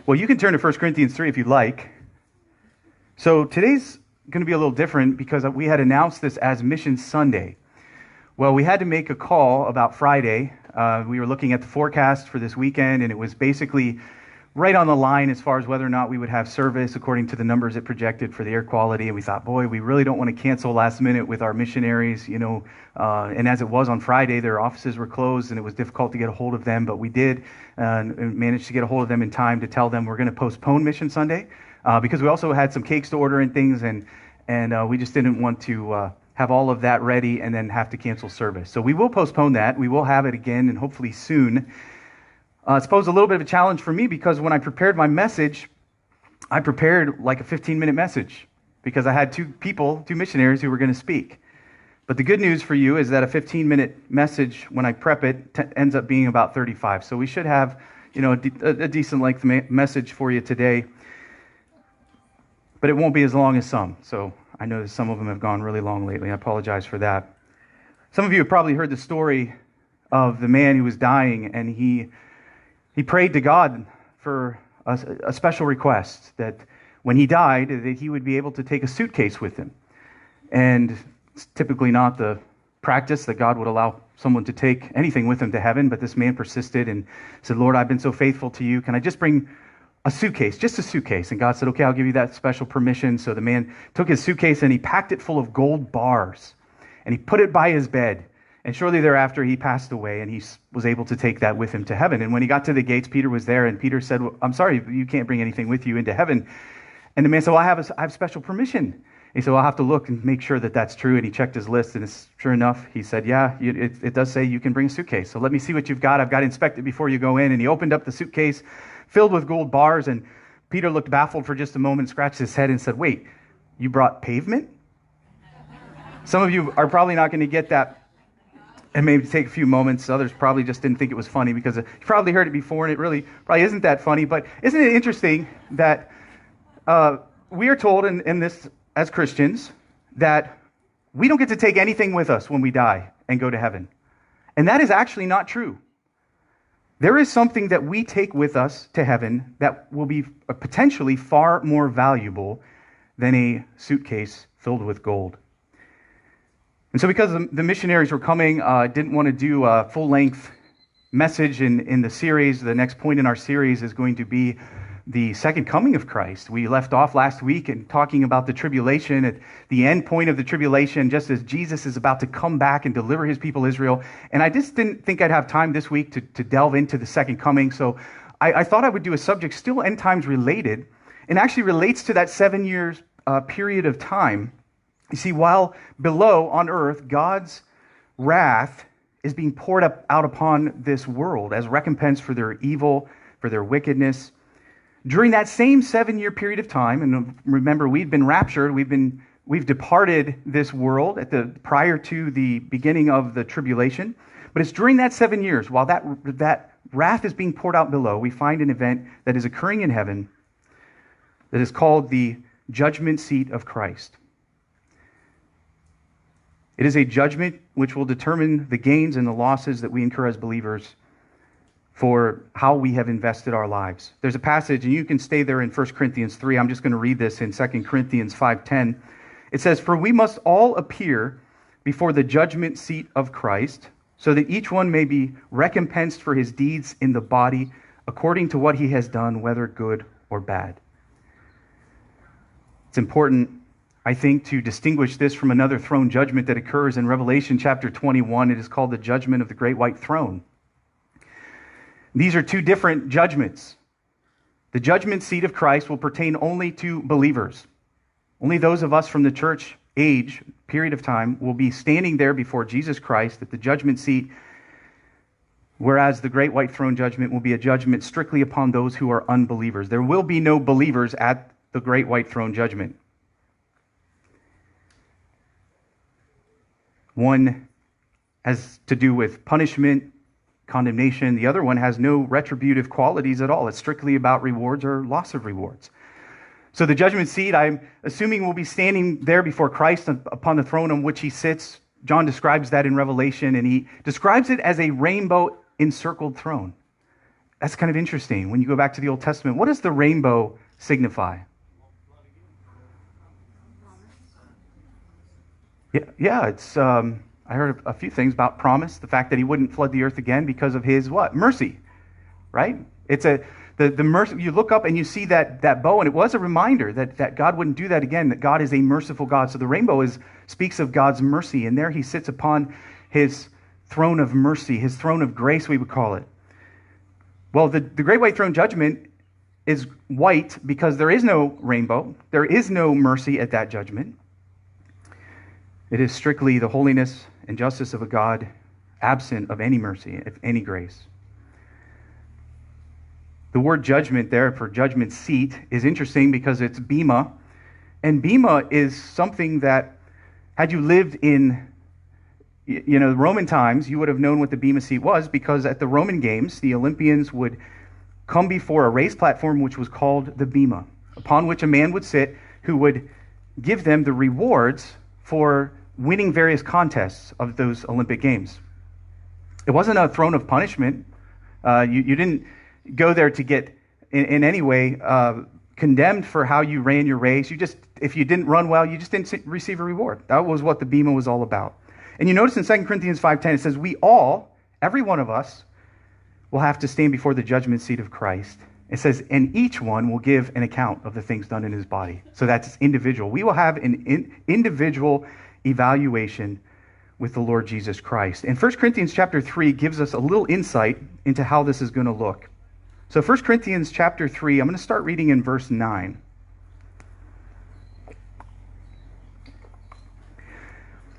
Well, you can turn to 1 Corinthians 3 if you'd like. So today's going to be a little different because we had announced this as Mission Sunday. Well, we had to make a call about Friday. We were looking at the forecast for this weekend, and it was basically right on the line as far as whether or not we would have service according to the numbers it projected for the air quality. And we thought, boy, we really don't want to cancel last minute with our missionaries, and as it was on Friday, their offices were closed and it was difficult to get a hold of them, but we did and managed to get a hold of them in time to tell them we're going to postpone Mission Sunday because we also had some cakes to order and things, and we just didn't want to have all of that ready and then have to cancel service. So we will postpone that. We will have it again and hopefully soon. It's posed a little bit of a challenge for me because when I prepared my message, I prepared like a 15-minute message because I had two missionaries who were going to speak. But the good news for you is that a 15-minute message, when I prep it, ends up being about 35. So we should have, a decent length message for you today. But it won't be as long as some. So I know that some of them have gone really long lately. I apologize for that. Some of you have probably heard the story of the man who was dying, and he prayed to God for a special request that when he died, that he would be able to take a suitcase with him. And it's typically not the practice that God would allow someone to take anything with him to heaven, but this man persisted and said, Lord, I've been so faithful to you. Can I just bring a suitcase, just a suitcase? And God said, okay, I'll give you that special permission. So the man took his suitcase and he packed it full of gold bars and he put it by his bed. And shortly thereafter, he passed away, and he was able to take that with him to heaven. And when he got to the gates, Peter was there, and Peter said, well, I'm sorry, you can't bring anything with you into heaven. And the man said, well, I have special permission. And he said, well, I'll have to look and make sure that that's true. And he checked his list, and sure enough, he said, yeah, it does say you can bring a suitcase. So let me see what you've got. I've got to inspect it before you go in. And he opened up the suitcase filled with gold bars, and Peter looked baffled for just a moment, scratched his head, and said, wait, you brought pavement? Some of you are probably not going to get that. And maybe take a few moments. Others probably just didn't think it was funny because you probably heard it before, and it really probably isn't that funny. But isn't it interesting that we are told in this as Christians that we don't get to take anything with us when we die and go to heaven? And that is actually not true. There is something that we take with us to heaven that will be potentially far more valuable than a suitcase filled with gold. And so because the missionaries were coming, I didn't want to do a full-length message in the series. The next point in our series is going to be the second coming of Christ. We left off last week in talking about the tribulation, at the end point of the tribulation, just as Jesus is about to come back and deliver his people Israel. And I just didn't think I'd have time this week to delve into the second coming. So I thought I would do a subject still end times related, and actually relates to that 7 years period of time. You see, while below on earth, God's wrath is being poured out upon this world as recompense for their evil, for their wickedness. During that same 7-year period of time, and remember, we've been raptured, we've departed this world prior to the beginning of the tribulation. But it's during that 7 years, while that wrath is being poured out below, we find an event that is occurring in heaven that is called the judgment seat of Christ. It is a judgment which will determine the gains and the losses that we incur as believers for how we have invested our lives. There's a passage, and you can stay there in 1 Corinthians 3. I'm just going to read this in 2 Corinthians 5:10. It says, "For we must all appear before the judgment seat of Christ, so that each one may be recompensed for his deeds in the body, according to what he has done, whether good or bad." It's important, I think, to distinguish this from another throne judgment that occurs in Revelation chapter 21. It is called the judgment of the great white throne. These are two different judgments. The judgment seat of Christ will pertain only to believers. Only those of us from the church age, period of time, will be standing there before Jesus Christ at the judgment seat, whereas the great white throne judgment will be a judgment strictly upon those who are unbelievers. There will be no believers at the great white throne judgment. One has to do with punishment, condemnation. The other one has no retributive qualities at all. It's strictly about rewards or loss of rewards. So the judgment seat, I'm assuming, will be standing there before Christ upon the throne on which he sits. John describes that in Revelation, and he describes it as a rainbow encircled throne. That's kind of interesting. When you go back to the Old Testament, what does the rainbow signify? Yeah, it's. I heard a few things about promise, the fact that he wouldn't flood the earth again because of his what? Mercy, right? It's the mercy. You look up and you see that bow, and it was a reminder that God wouldn't do that again, that God is a merciful God. So the rainbow speaks of God's mercy, and there he sits upon his throne of mercy, his throne of grace, we would call it. Well, the great white throne judgment is white because there is no rainbow. There is no mercy at that judgment. It is strictly the holiness and justice of a God absent of any mercy, of any grace. The word judgment there for judgment seat is interesting because it's bema. And bema is something that, had you lived in Roman times, you would have known what the bema seat was, because at the Roman games, the Olympians would come before a raised platform which was called the bema, upon which a man would sit who would give them the rewards for winning various contests of those Olympic games. It wasn't a throne of punishment. You didn't go there to get in any way condemned for how you ran your race. If you didn't run well, you just didn't receive a reward. That was what the bema was all about. And you notice in 2 Corinthians 5:10, it says, we all, every one of us, will have to stand before the judgment seat of Christ. It says, and each one will give an account of the things done in his body. So that's individual. We will have an individual evaluation with the Lord Jesus Christ. And 1 Corinthians chapter 3 gives us a little insight into how this is going to look. So 1 Corinthians chapter 3, I'm going to start reading in verse 9.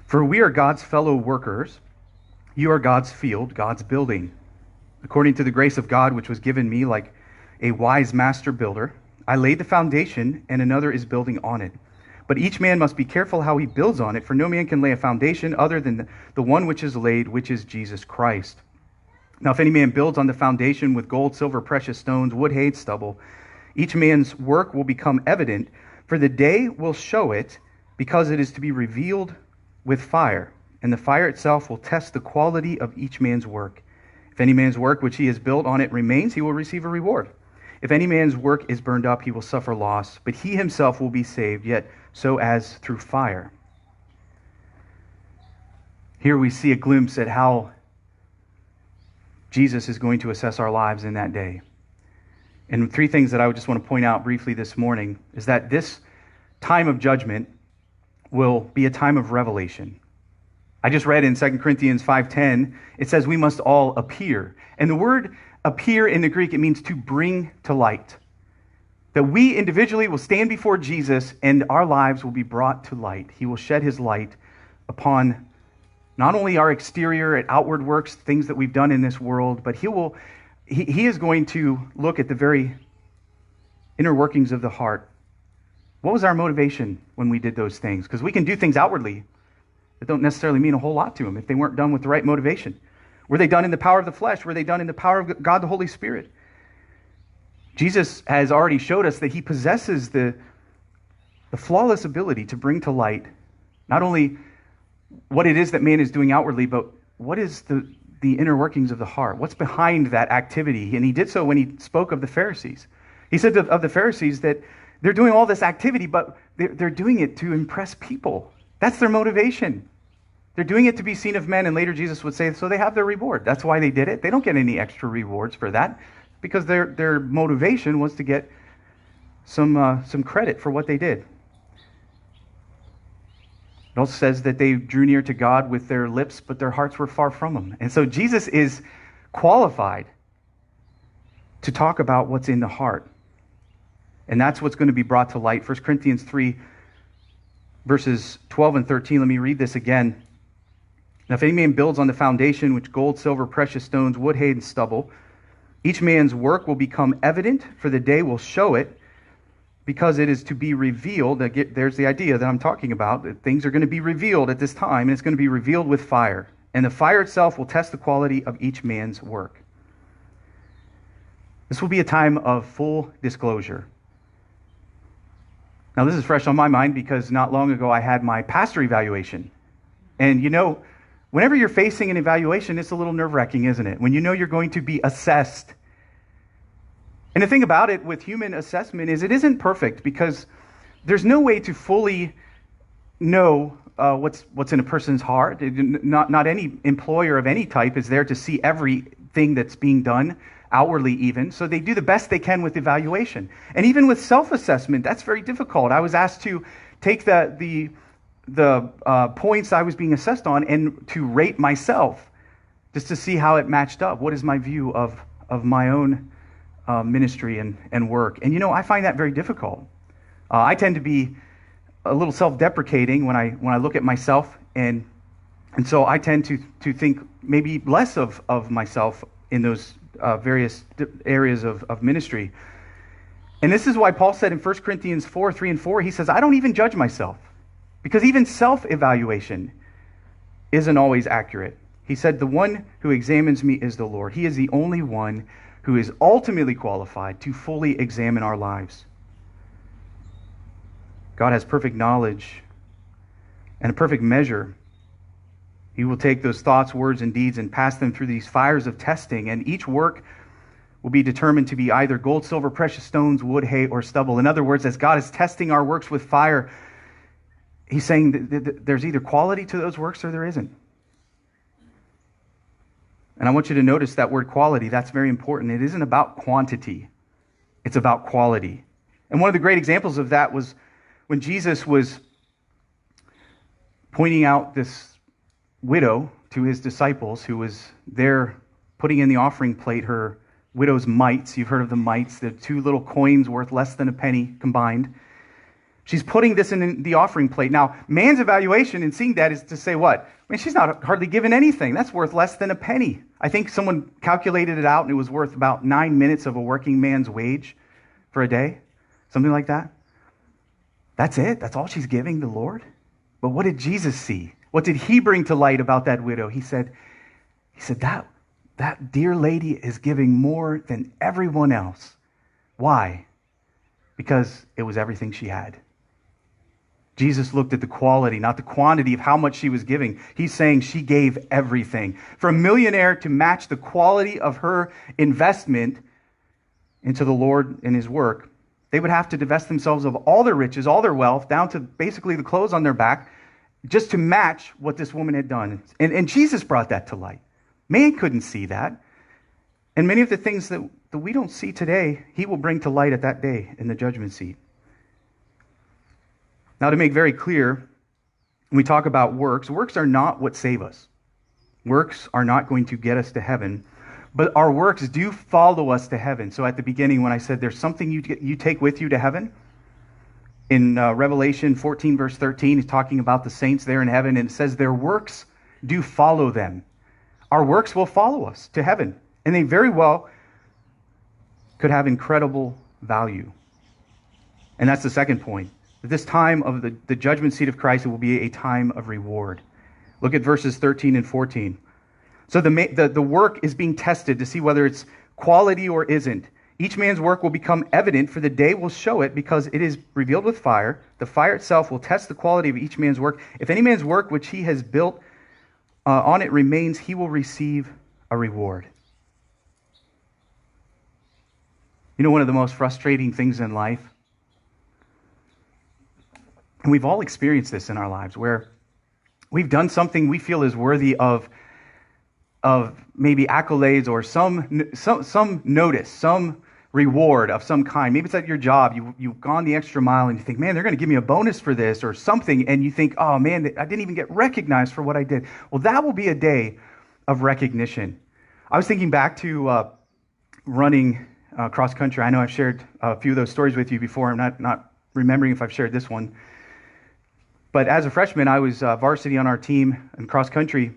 For we are God's fellow workers. You are God's field, God's building. According to the grace of God which was given me, like a wise master builder, I laid the foundation, and another is building on it. But each man must be careful how he builds on it, for no man can lay a foundation other than the one which is laid, which is Jesus Christ. Now if any man builds on the foundation with gold, silver, precious stones, wood, hay, stubble, each man's work will become evident, for the day will show it, because it is to be revealed with fire, and the fire itself will test the quality of each man's work. If any man's work which he has built on it remains, he will receive a reward. If any man's work is burned up, he will suffer loss, but he himself will be saved, yet so as through fire. Here we see a glimpse at how Jesus is going to assess our lives in that day. And three things that I would just want to point out briefly this morning is that this time of judgment will be a time of revelation. I just read in 2 Corinthians 5:10, it says we must all appear. And the word appear in the Greek, it means to bring to light. That we individually will stand before Jesus and our lives will be brought to light. He will shed his light upon not only our exterior and outward works, things that we've done in this world, but he is going to look at the very inner workings of the heart. What was our motivation when we did those things? Because we can do things outwardly that don't necessarily mean a whole lot to him if they weren't done with the right motivation. Were they done in the power of the flesh? Were they done in the power of God the Holy Spirit? Jesus has already showed us that he possesses the flawless ability to bring to light not only what it is that man is doing outwardly, but what is the inner workings of the heart? What's behind that activity? And he did so when he spoke of the Pharisees. He said of the Pharisees that they're doing all this activity, but they're doing it to impress people. That's their motivation. They're doing it to be seen of men, and later Jesus would say, so they have their reward. That's why they did it. They don't get any extra rewards for that, because their motivation was to get some credit for what they did. It also says that they drew near to God with their lips, but their hearts were far from him. And so Jesus is qualified to talk about what's in the heart. And that's what's going to be brought to light. 1 Corinthians 3, verses 12 and 13. Let me read this again. Now, if any man builds on the foundation, which gold, silver, precious stones, wood, hay, and stubble, each man's work will become evident, for the day will show it, because it is to be revealed. There's the idea that I'm talking about, that things are going to be revealed at this time, and it's going to be revealed with fire. And the fire itself will test the quality of each man's work. This will be a time of full disclosure. Now, this is fresh on my mind because not long ago I had my pastor evaluation. And whenever you're facing an evaluation, it's a little nerve-wracking, isn't it? When you know you're going to be assessed And the thing about it with human assessment is it isn't perfect, because there's no way to fully know what's in a person's heart. Not any employer of any type is there to see everything that's being done, outwardly even. So they do the best they can with evaluation. And even with self-assessment, that's very difficult. I was asked to take the points I was being assessed on and to rate myself, just to see how it matched up. What is my view of my own ministry and work? And I find that very difficult. I tend to be a little self-deprecating when I look at myself, and so I tend to think maybe less of myself in those various areas of ministry. And this is why Paul said in 1 Corinthians 4:3-4, he says, I don't even judge myself, because even self-evaluation isn't always accurate. He said, the one who examines me is the Lord. He is the only one who is ultimately qualified to fully examine our lives. God has perfect knowledge and a perfect measure. He will take those thoughts, words, and deeds and pass them through these fires of testing, and each work will be determined to be either gold, silver, precious stones, wood, hay, or stubble. In other words, as God is testing our works with fire, he's saying that there's either quality to those works or there isn't. And I want you to notice that word quality. That's very important. It isn't about quantity. It's about quality. And one of the great examples of that was when Jesus was pointing out this widow to his disciples, who was there putting in the offering plate her widow's mites. You've heard of the mites, the 2 little coins worth less than a penny combined. She's putting this in the offering plate. Now, man's evaluation in seeing that is to say what? I mean, she's not hardly given anything. That's worth less than a penny. I think someone calculated it out, and it was worth about 9 minutes of a working man's wage for a day. Something like that. That's it. That's all she's giving the Lord. But what did Jesus see? What did he bring to light about that widow? He said that dear lady is giving more than everyone else. Why? Because it was everything she had. Jesus looked at the quality, not the quantity of how much she was giving. He's saying she gave everything. For a millionaire to match the quality of her investment into the Lord and his work, they would have to divest themselves of all their riches, all their wealth, down to basically the clothes on their back, just to match what this woman had done. And Jesus brought that to light. Man couldn't see that. And many of the things that we don't see today, he will bring to light at that day in the judgment seat. Now, to make very clear, when we talk about works are not what save us. Works are not going to get us to heaven, but our works do follow us to heaven. So at the beginning, when I said there's something you take with you to heaven, in Revelation 14, verse 13, he's talking about the saints there in heaven, and it says their works do follow them. Our works will follow us to heaven, and they very well could have incredible value. And that's the second point. At this time of the judgment seat of Christ, it will be a time of reward. Look at verses 13 and 14. So the work is being tested to see whether it's quality or isn't. Each man's work will become evident, for the day will show it, because it is revealed with fire. The fire itself will test the quality of each man's work. If any man's work which he has built on it remains, he will receive a reward. You know, one of the most frustrating things in life, and we've all experienced this in our lives, where we've done something we feel is worthy of maybe accolades or some notice, some reward of some kind. Maybe it's at your job. You've gone the extra mile and you think, man, they're going to give me a bonus for this or something. And you think, oh man, I didn't even get recognized for what I did. Well, that will be a day of recognition. I was thinking back to running cross country. I know I've shared a few of those stories with you before. I'm not remembering if I've shared this one. But as a freshman, I was varsity on our team in cross country.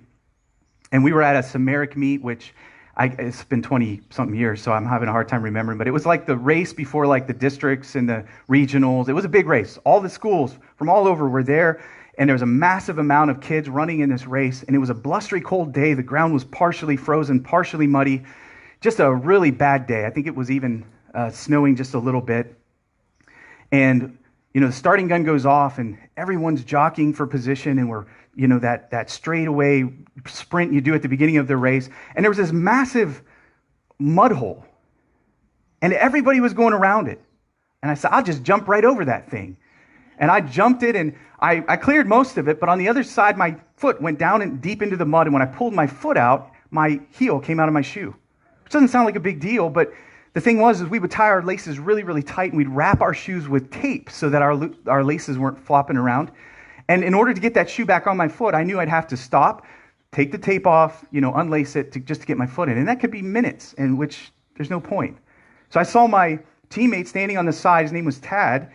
And we were at a Samaric meet, which it's been 20-something years, so I'm having a hard time remembering. But it was like the race before like the districts and the regionals. It was a big race. All the schools from all over were there. And there was a massive amount of kids running in this race. And it was a blustery cold day. The ground was partially frozen, partially muddy. Just a really bad day. I think it was even snowing just a little bit. And the starting gun goes off and everyone's jockeying for position, and we're, that straightaway sprint you do at the beginning of the race. And there was this massive mud hole. and everybody was going around it. And I said, I'll just jump right over that thing. And I jumped it, and I cleared most of it, but on the other side, my foot went down and deep into the mud, and when I pulled my foot out, my heel came out of my shoe. Which doesn't sound like a big deal, but the thing was is we would tie our laces really, really tight, and we'd wrap our shoes with tape so that our laces weren't flopping around. And in order to get that shoe back on my foot, I knew I'd have to stop, take the tape off, unlace it just to get my foot in. And that could be minutes, in which there's no point. So I saw my teammate standing on the side. His name was Tad,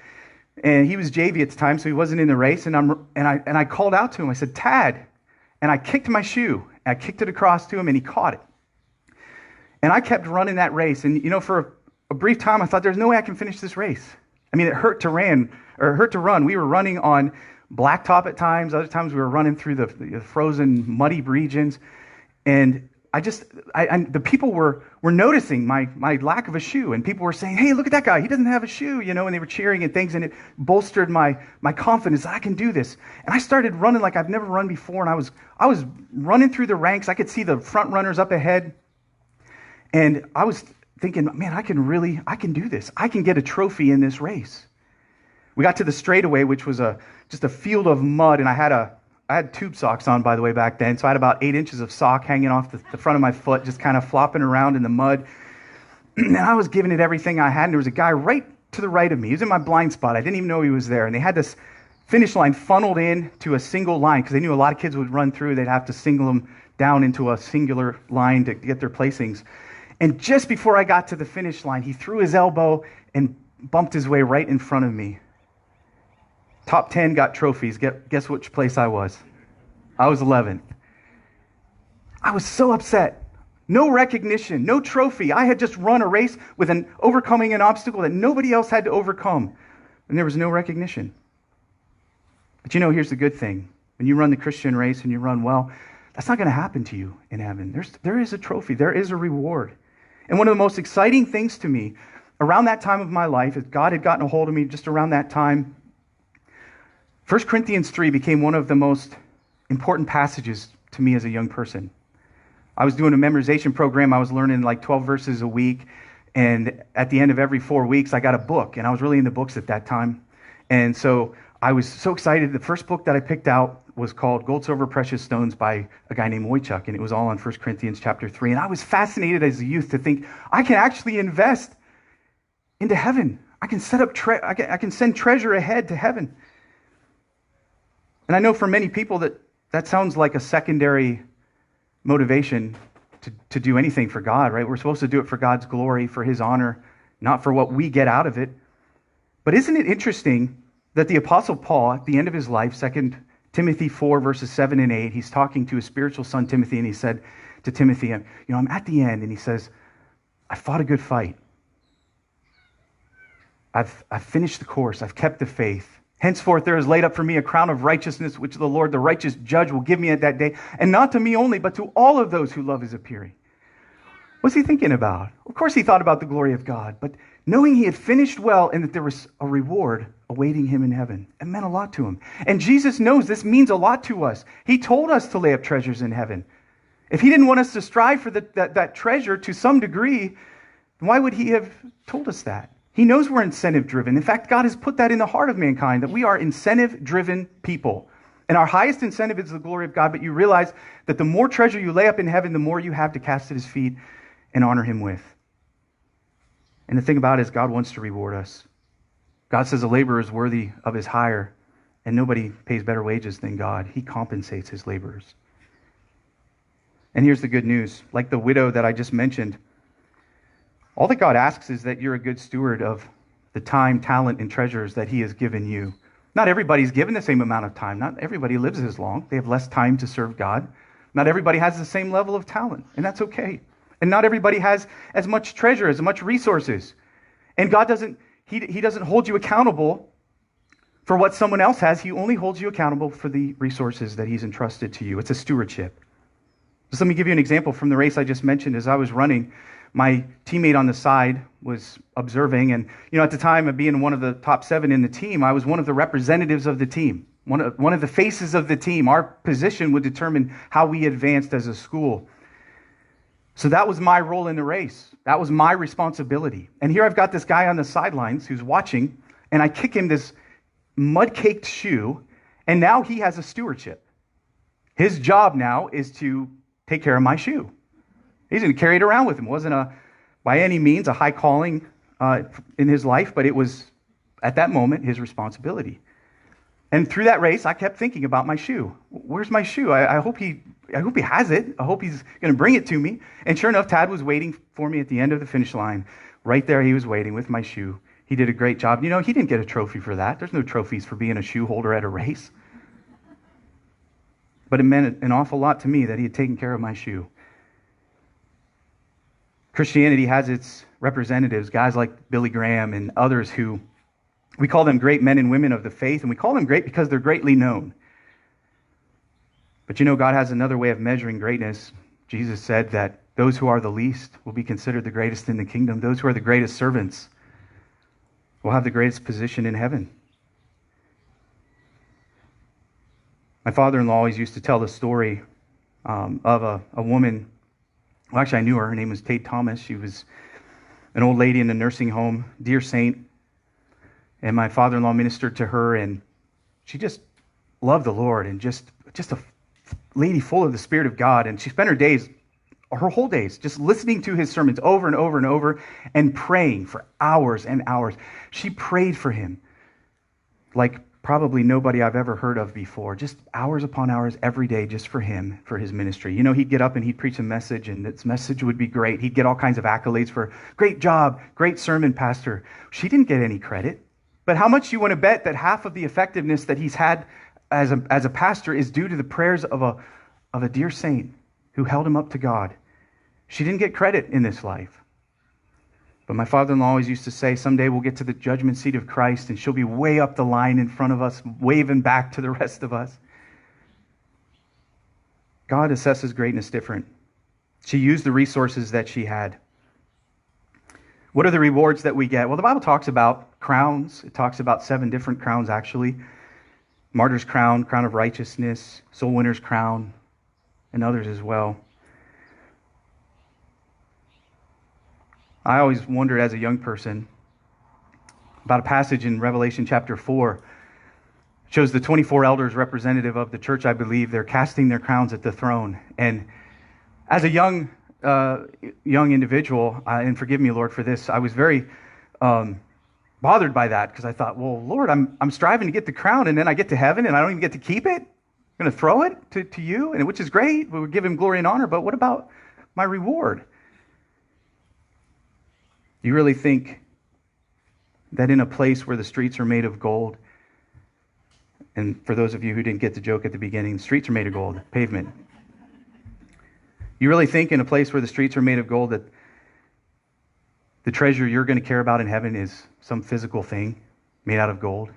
and he was JV at the time, so he wasn't in the race. And I called out to him. I said, Tad. And I kicked my shoe. And I kicked it across to him, and he caught it. And I kept running that race. And, for a brief time, I thought, there's no way I can finish this race. I mean, it hurt to run. We were running on blacktop at times. Other times we were running through the frozen, muddy regions. And the people were noticing my lack of a shoe. And people were saying, hey, look at that guy. He doesn't have a shoe, and they were cheering and things. And it bolstered my confidence that I can do this. And I started running like I've never run before. And I was running through the ranks. I could see the front runners up ahead. And I was thinking, man, I can do this. I can get a trophy in this race. We got to the straightaway, which was just a field of mud, and I had tube socks on, by the way, back then, so I had about 8 inches of sock hanging off the front of my foot, just kind of flopping around in the mud. And I was giving it everything I had, and there was a guy right to the right of me. He was in my blind spot. I didn't even know he was there, and they had this finish line funneled in to a single line, because they knew a lot of kids would run through. They'd have to single them down into a singular line to get their placings. And just before I got to the finish line, he threw his elbow and bumped his way right in front of me. Top 10 got trophies. Guess which place I was? I was 11th. I was so upset. No recognition, no trophy. I had just run a race with overcoming an obstacle that nobody else had to overcome. And there was no recognition. But here's the good thing. When you run the Christian race and you run well, that's not going to happen to you in heaven. There is a trophy. There is a reward. And one of the most exciting things to me around that time of my life, as God had gotten a hold of me just around that time, 1 Corinthians 3 became one of the most important passages to me as a young person. I was doing a memorization program. I was learning like 12 verses a week. And at the end of every 4 weeks, I got a book. And I was really into books at that time. And so I was so excited. The first book that I picked out was called Gold, Silver, Precious Stones by a guy named Wojciech, and it was all on 1 Corinthians chapter 3. And I was fascinated as a youth to think, I can actually invest into heaven. I can set up, I can send treasure ahead to heaven. And I know for many people that sounds like a secondary motivation to do anything for God, right? We're supposed to do it for God's glory, for his honor, not for what we get out of it. But isn't it interesting that the Apostle Paul, at the end of his life, 2 Timothy 4, verses 7 and 8, he's talking to his spiritual son, Timothy, and he said to Timothy, I'm at the end, and he says, I fought a good fight. I've finished the course. I've kept the faith. Henceforth there is laid up for me a crown of righteousness, which the Lord, the righteous judge, will give me at that day, and not to me only, but to all of those who love his appearing. What's he thinking about? Of course he thought about the glory of God, but knowing he had finished well and that there was a reward awaiting him in heaven, it meant a lot to him. And Jesus knows this means a lot to us. He told us to lay up treasures in heaven. If he didn't want us to strive for that treasure to some degree, why would he have told us that? He knows we're incentive-driven. In fact, God has put that in the heart of mankind, that we are incentive-driven people. And our highest incentive is the glory of God, but you realize that the more treasure you lay up in heaven, the more you have to cast at his feet and honor him with. And the thing about it is God wants to reward us. God says a laborer is worthy of his hire, and nobody pays better wages than God. He compensates his laborers. And here's the good news. Like the widow that I just mentioned, all that God asks is that you're a good steward of the time, talent, and treasures that he has given you. Not everybody's given the same amount of time. Not everybody lives as long. They have less time to serve God. Not everybody has the same level of talent, and that's okay. And not everybody has as much treasure, as much resources. And God doesn't hold you accountable for what someone else has. He only holds you accountable for the resources that he's entrusted to you. It's a stewardship. Just let me give you an example from the race I just mentioned. As I was running, my teammate on the side was observing, and at the time of being one of the top 7 in the team, I was one of the representatives of the team, one of the faces of the team. Our position would determine how we advanced as a school. So that was my role in the race. That was my responsibility. And here I've got this guy on the sidelines who's watching, and I kick him this mud-caked shoe, and now he has a stewardship. His job now is to take care of my shoe. He's going to carry it around with him. It wasn't by any means a high calling in his life, but it was, at that moment, his responsibility. And through that race, I kept thinking about my shoe. Where's my shoe? I hope he has it. I hope he's going to bring it to me. And sure enough, Tad was waiting for me at the end of the finish line. Right there, he was waiting with my shoe. He did a great job. You know, he didn't get a trophy for that. There's no trophies for being a shoe holder at a race. But it meant an awful lot to me that he had taken care of my shoe. Christianity has its representatives, guys like Billy Graham and others who, we call them great men and women of the faith, and we call them great because they're greatly known. But you know, God has another way of measuring greatness. Jesus said that those who are the least will be considered the greatest in the kingdom. Those who are the greatest servants will have the greatest position in heaven. My father-in-law always used to tell the story of a woman. Well, actually, I knew her. Her name was Tate Thomas. She was an old lady in a nursing home, dear saint. And my father-in-law ministered to her, and she just loved the Lord, and just a lady full of the Spirit of God. And she spent her whole days, just listening to his sermons over and over and over, and praying for hours and hours. She prayed for him like probably nobody I've ever heard of before, just hours upon hours every day just for him, for his ministry. You know, he'd get up and he'd preach a message, and this message would be great. He'd get all kinds of accolades for, great job, great sermon, pastor. She didn't get any credit. But how much you want to bet that half of the effectiveness that he's had as a pastor is due to the prayers of a dear saint who held him up to God? She didn't get credit in this life. But my father-in-law always used to say, someday we'll get to the judgment seat of Christ, and she'll be way up the line in front of us, waving back to the rest of us. God assesses greatness different. She used the resources that she had. What are the rewards that we get? Well, the Bible talks about crowns. It talks about 7 different crowns, actually. Martyr's crown, crown of righteousness, soul winner's crown, and others as well. I always wondered as a young person about a passage in Revelation chapter 4. It shows the 24 elders representative of the church, I believe. They're casting their crowns at the throne. And as a young individual, and forgive me, Lord, for this, I was very bothered by that, because I thought, well, Lord, I'm striving to get the crown, and then I get to heaven, and I don't even get to keep it. I'm going to throw it to you, and which is great. We would give him glory and honor, but what about my reward? Do you really think that in a place where the streets are made of gold, and for those of you who didn't get the joke at the beginning, the streets are made of gold, pavement. You really think in a place where the streets are made of gold that the treasure you're going to care about in heaven is some physical thing made out of gold?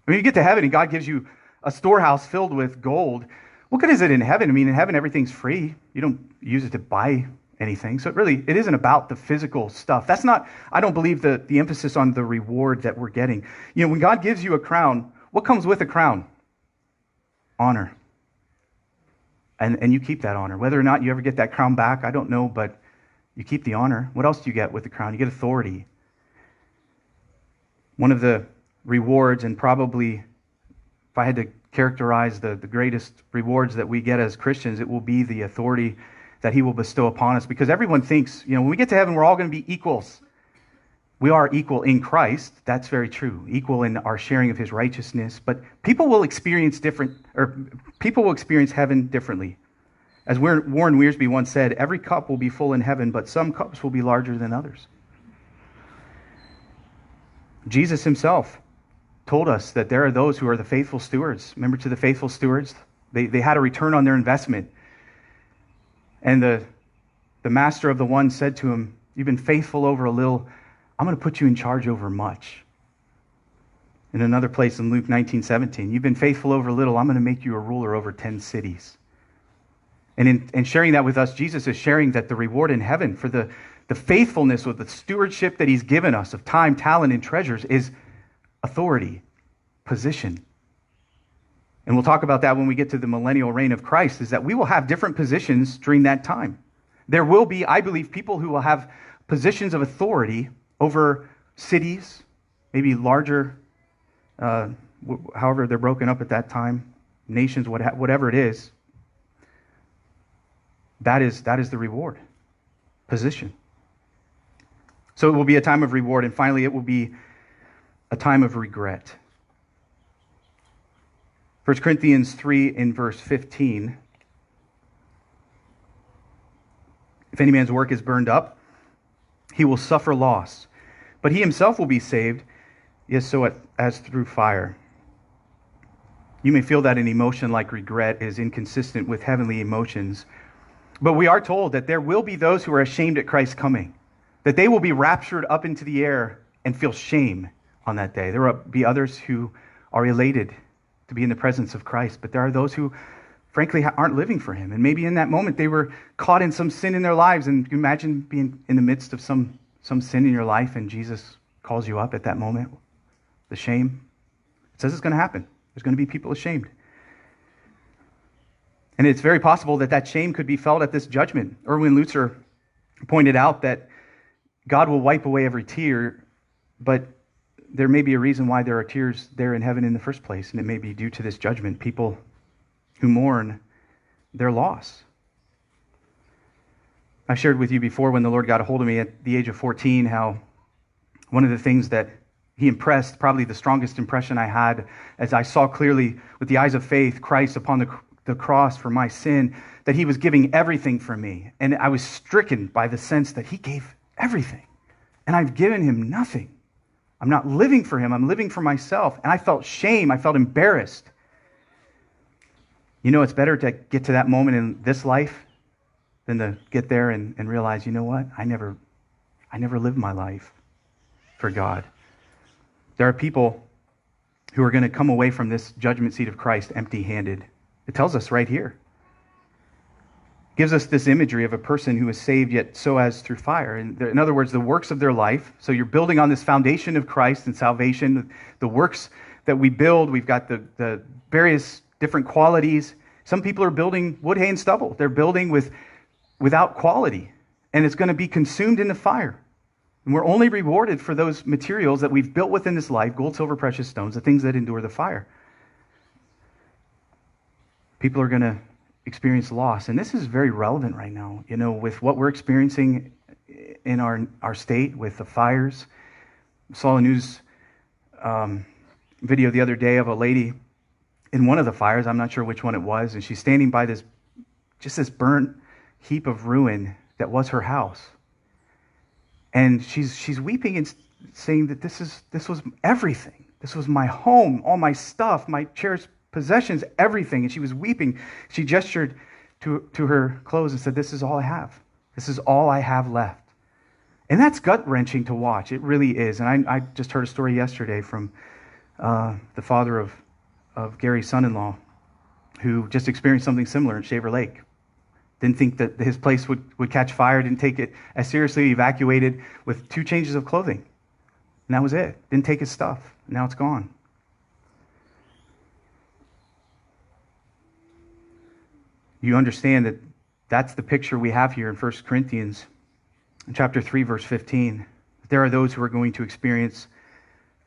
I mean, you get to heaven and God gives you a storehouse filled with gold. What good is it in heaven? I mean, in heaven, everything's free. You don't use it to buy anything. So it isn't about the physical stuff. That's not, I don't believe the emphasis on the reward that we're getting. You know, when God gives you a crown, what comes with a crown? Honor. And you keep that honor. Whether or not you ever get that crown back, I don't know, but you keep the honor. What else do you get with the crown? You get authority. One of the rewards, and probably if I had to characterize the greatest rewards that we get as Christians, it will be the authority that he will bestow upon us. Because everyone thinks, you know, when we get to heaven, we're all going to be equals. We are equal in Christ. That's very true. Equal in our sharing of his righteousness. But people will experience heaven differently. As Warren Wiersbe once said, every cup will be full in heaven, but some cups will be larger than others. Jesus himself told us that there are those who are the faithful stewards. Remember, to the faithful stewards, they had a return on their investment. And the master of the one said to him, you've been faithful over a little, I'm going to put you in charge over much. In another place in Luke 19:17, you've been faithful over a little, I'm going to make you a ruler over 10 cities. And in sharing that with us, Jesus is sharing that the reward in heaven for the faithfulness with the stewardship that he's given us of time, talent, and treasures is authority, position. And we'll talk about that when we get to the millennial reign of Christ, is that we will have different positions during that time. There will be, I believe, people who will have positions of authority over cities, maybe larger, however they're broken up at that time, nations, whatever it is. That is the reward, position. So it will be a time of reward, and finally it will be a time of regret. 1 Corinthians 3 in verse 15. If any man's work is burned up, he will suffer loss, but he himself will be saved, yes, so as through fire. You may feel that an emotion like regret is inconsistent with heavenly emotions, but we are told that there will be those who are ashamed at Christ's coming, that they will be raptured up into the air and feel shame on that day. There will be others who are elated to be in the presence of Christ, but there are those who frankly aren't living for him. And maybe in that moment they were caught in some sin in their lives. And you imagine being in the midst of some sin in your life and Jesus calls you up at that moment. The shame. It says it's going to happen. There's going to be people ashamed. And it's very possible that shame could be felt at this judgment. Erwin Lutzer pointed out that God will wipe away every tear, but there may be a reason why there are tears there in heaven in the first place, and it may be due to this judgment. People who mourn their loss. I shared with you before when the Lord got a hold of me at the age of 14, how one of the things that he impressed, probably the strongest impression I had, as I saw clearly with the eyes of faith, Christ upon the cross for my sin, that he was giving everything for me. And I was stricken by the sense that he gave everything. And I've given him nothing. I'm not living for him. I'm living for myself. And I felt shame. I felt embarrassed. You know, it's better to get to that moment in this life than to get there and realize, you know what? I never lived my life for God. There are people who are going to come away from this judgment seat of Christ empty-handed. It tells us right here. It gives us this imagery of a person who is saved yet so as through fire. In other words, the works of their life. So you're building on this foundation of Christ and salvation. The works that we build, we've got the various different qualities. Some people are building wood, hay, and stubble. They're building without quality, and it's going to be consumed in the fire. And we're only rewarded for those materials that we've built within this life, gold, silver, precious stones, the things that endure the fire. People are going to experience loss, and this is very relevant right now, you know, with what we're experiencing in our state with the fires. I saw a news video the other day of a lady in one of the fires. I'm not sure which one it was, and she's standing by this burnt heap of ruin that was her house, and she's weeping and saying that this was everything. This was my home, all my stuff, my cherished possessions, everything. And she was weeping. She gestured to her clothes and said, "This is all I have. This is all I have left." And that's gut-wrenching to watch. It really is. And I just heard a story yesterday from the father of Gary's son-in-law, who just experienced something similar in Shaver Lake. Didn't think that his place would catch fire, didn't take it as seriously, evacuated with 2 changes of clothing. And that was it. Didn't take his stuff. Now it's gone. You understand that that's the picture we have here in 1 Corinthians in chapter 3, verse 15. There are those who are going to experience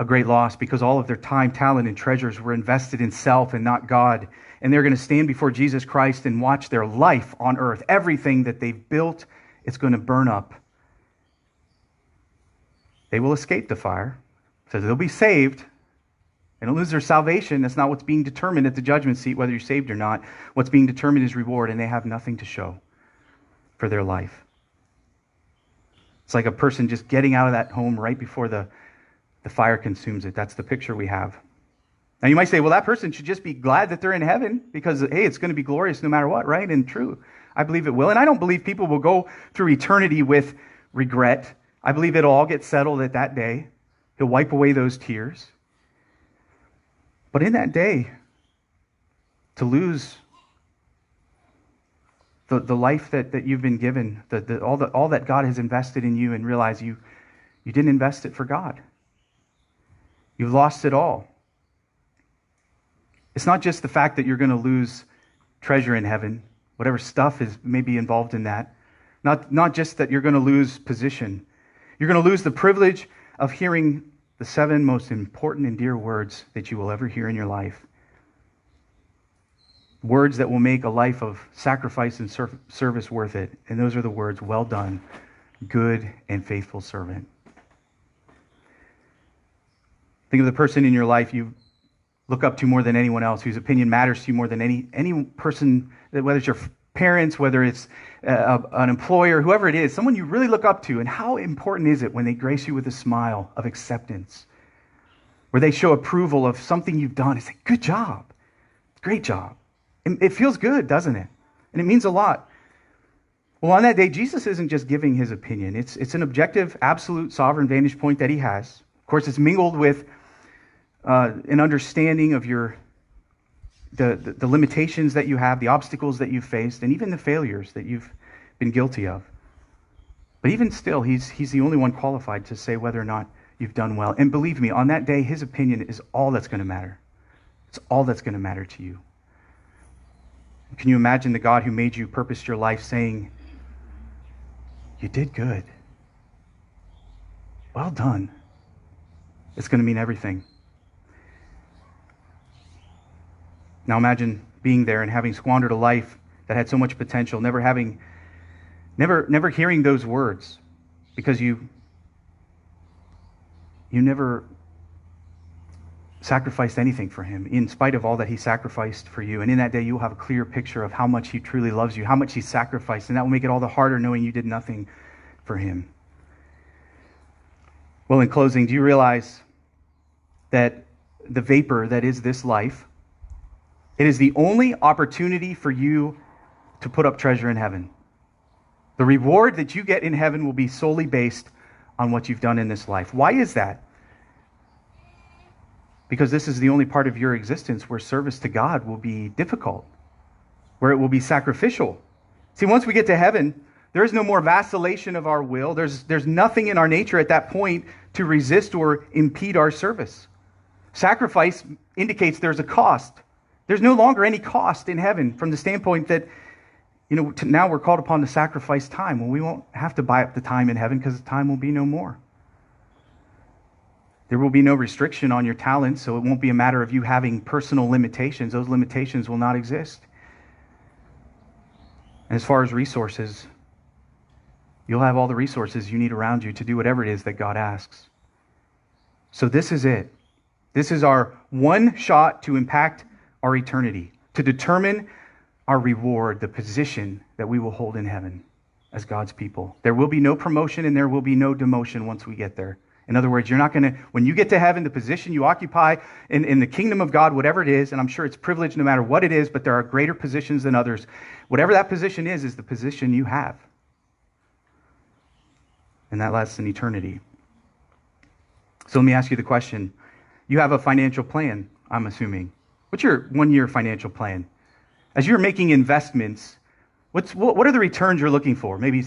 a great loss because all of their time, talent, and treasures were invested in self and not God. And they're going to stand before Jesus Christ and watch their life on earth. Everything that they've built, it's going to burn up. They will escape the fire. So they'll be saved. They don't lose their salvation. That's not what's being determined at the judgment seat, whether you're saved or not. What's being determined is reward, and they have nothing to show for their life. It's like a person just getting out of that home right before the fire consumes it. That's the picture we have. Now you might say, well, that person should just be glad that they're in heaven because, hey, it's going to be glorious no matter what, right? And true. I believe it will. And I don't believe people will go through eternity with regret. I believe it'll all get settled at that day. He'll wipe away those tears. But in that day, to lose the life that you've been given, all that God has invested in you, and realize you didn't invest it for God. You've lost it all. It's not just the fact that you're going to lose treasure in heaven, whatever stuff is maybe involved in that. Not just that you're going to lose position. You're going to lose the privilege of hearing the 7 most important and dear words that you will ever hear in your life. Words that will make a life of sacrifice and service worth it. And those are the words, well done, good and faithful servant. Think of the person in your life you look up to more than anyone else, whose opinion matters to you more than any person, whether it's your parents, whether it's an employer, whoever it is, someone you really look up to. And how important is it when they grace you with a smile of acceptance, where they show approval of something you've done? It's like, good job, great job. It feels good, doesn't it? And it means a lot. Well, on that day, Jesus isn't just giving his opinion. It's an objective, absolute, sovereign vantage point that he has. Of course, it's mingled with an understanding of the limitations that you have, the obstacles that you've faced, and even the failures that you've been guilty of. But even still, he's the only one qualified to say whether or not you've done well. And believe me, on that day, his opinion is all that's going to matter. It's all that's going to matter to you. Can you imagine the God who made you, purposed your life, saying, you did good. Well done. It's going to mean everything. Now imagine being there and having squandered a life that had so much potential, never hearing those words because you never sacrificed anything for him, in spite of all that he sacrificed for you. And in that day, you will have a clear picture of how much he truly loves you, how much he sacrificed, and that will make it all the harder knowing you did nothing for him. Well, in closing, do you realize that the vapor that is this life, it is the only opportunity for you to put up treasure in heaven? The reward that you get in heaven will be solely based on what you've done in this life. Why is that? Because this is the only part of your existence where service to God will be difficult, where it will be sacrificial. See, once we get to heaven, there is no more vacillation of our will. There's nothing in our nature at that point to resist or impede our service. Sacrifice indicates there's a cost. There's no longer any cost in heaven from the standpoint that, now we're called upon to sacrifice time. Well, we won't have to buy up the time in heaven because the time will be no more. There will be no restriction on your talents, so it won't be a matter of you having personal limitations. Those limitations will not exist. And as far as resources, you'll have all the resources you need around you to do whatever it is that God asks. So this is it. This is our one shot to impact our eternity, to determine our reward, the position that we will hold in heaven as God's people. There will be no promotion and there will be no demotion once we get there. In other words, you're not going to, when you get to heaven, the position you occupy in the kingdom of God, whatever it is, and I'm sure it's privileged no matter what it is, but there are greater positions than others. Whatever that position is the position you have. And that lasts in eternity. So let me ask you the question. You have a financial plan, I'm assuming. What's your one-year financial plan? As you're making investments, what are the returns you're looking for? Maybe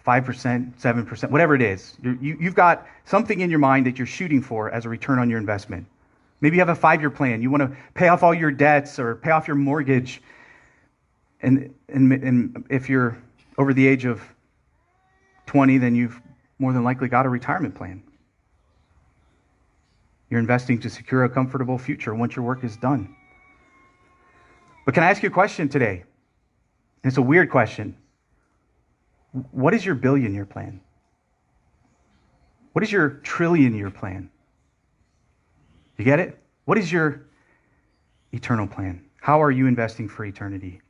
5%, 7%, whatever it is. You've got something in your mind that you're shooting for as a return on your investment. Maybe you have a 5-year plan. You want to pay off all your debts or pay off your mortgage. And if you're over the age of 20, then you've more than likely got a retirement plan. You're investing to secure a comfortable future once your work is done. But can I ask you a question today? It's a weird question. What is your billion-year plan? What is your trillion-year plan? You get it? What is your eternal plan? How are you investing for eternity?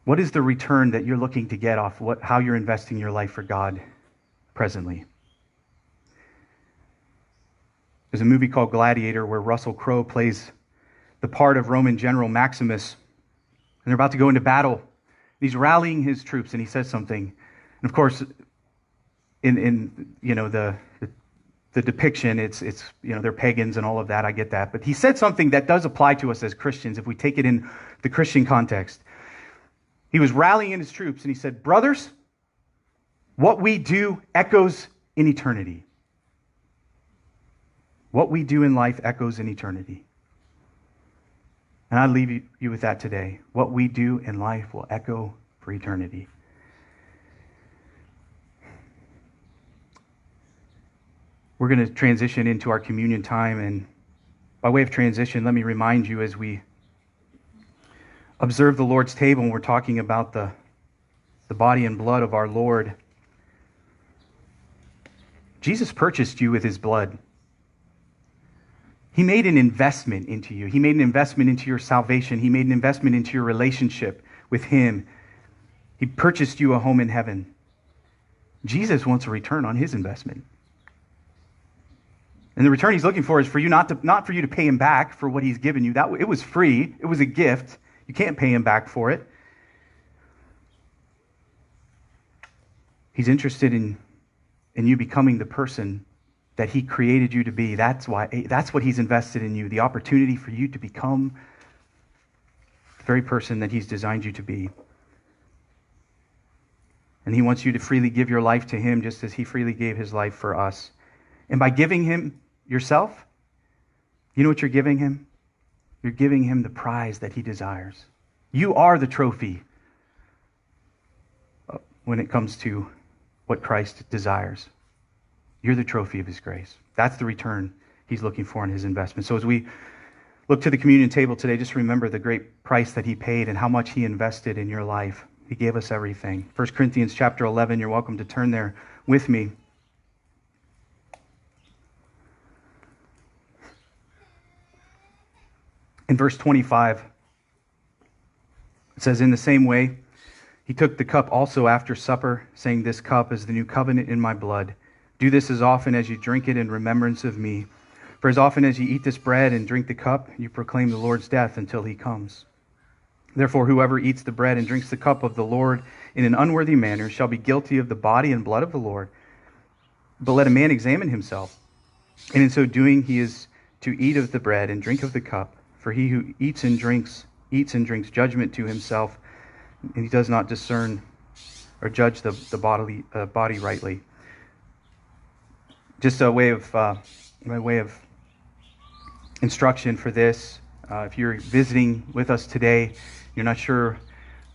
What is the return that you're looking to get off how you're investing your life for God presently? There's a movie called Gladiator where Russell Crowe plays the part of Roman General Maximus, and they're about to go into battle. He's rallying his troops, and he says something. And of course, in the depiction, it's they're pagans and all of that. I get that, but he said something that does apply to us as Christians if we take it in the Christian context. He was rallying his troops, and he said, "Brothers, what we do echoes in eternity. What we do in life echoes in eternity." And I leave you with that today. What we do in life will echo for eternity. We're going to transition into our communion time, and by way of transition, let me remind you as we observe the Lord's table and we're talking about the body and blood of our Lord. Jesus purchased you with his blood. He made an investment into you. He made an investment into your salvation. He made an investment into your relationship with him. He purchased you a home in heaven. Jesus wants a return on his investment. And the return he's looking for is for you not for you to pay him back for what he's given you. It was free. It was a gift. You can't pay him back for it. He's interested in you becoming the person that he created you to be. That's what he's invested in you, the opportunity for you to become the very person that he's designed you to be. And he wants you to freely give your life to him just as he freely gave his life for us. And by giving him yourself, you know what you're giving him? You're giving him the prize that he desires. You are the trophy when it comes to what Christ desires. You're the trophy of his grace. That's the return he's looking for in his investment. So as we look to the communion table today, just remember the great price that he paid and how much he invested in your life. He gave us everything. 1 Corinthians chapter 11, you're welcome to turn there with me. In verse 25, it says, "In the same way, he took the cup also after supper, saying, 'This cup is the new covenant in my blood. Do this as often as you drink it in remembrance of me. For as often as you eat this bread and drink the cup, you proclaim the Lord's death until he comes. Therefore, whoever eats the bread and drinks the cup of the Lord in an unworthy manner shall be guilty of the body and blood of the Lord. But let a man examine himself, and in so doing he is to eat of the bread and drink of the cup. For he who eats and drinks judgment to himself, and he does not discern or judge the body rightly.'" Just a way of my way of instruction for this. If you're visiting with us today, you're not sure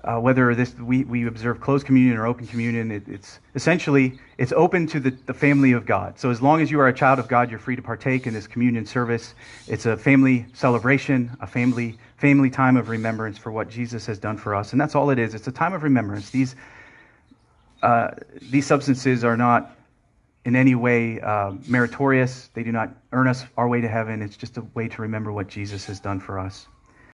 whether we observe closed communion or open communion. It's essentially open to the family of God. So as long as you are a child of God, you're free to partake in this communion service. It's a family celebration, a family time of remembrance for what Jesus has done for us, and that's all it is. It's a time of remembrance. These substances are not in any way meritorious. They do not earn us our way to heaven. It's just a way to remember what Jesus has done for us.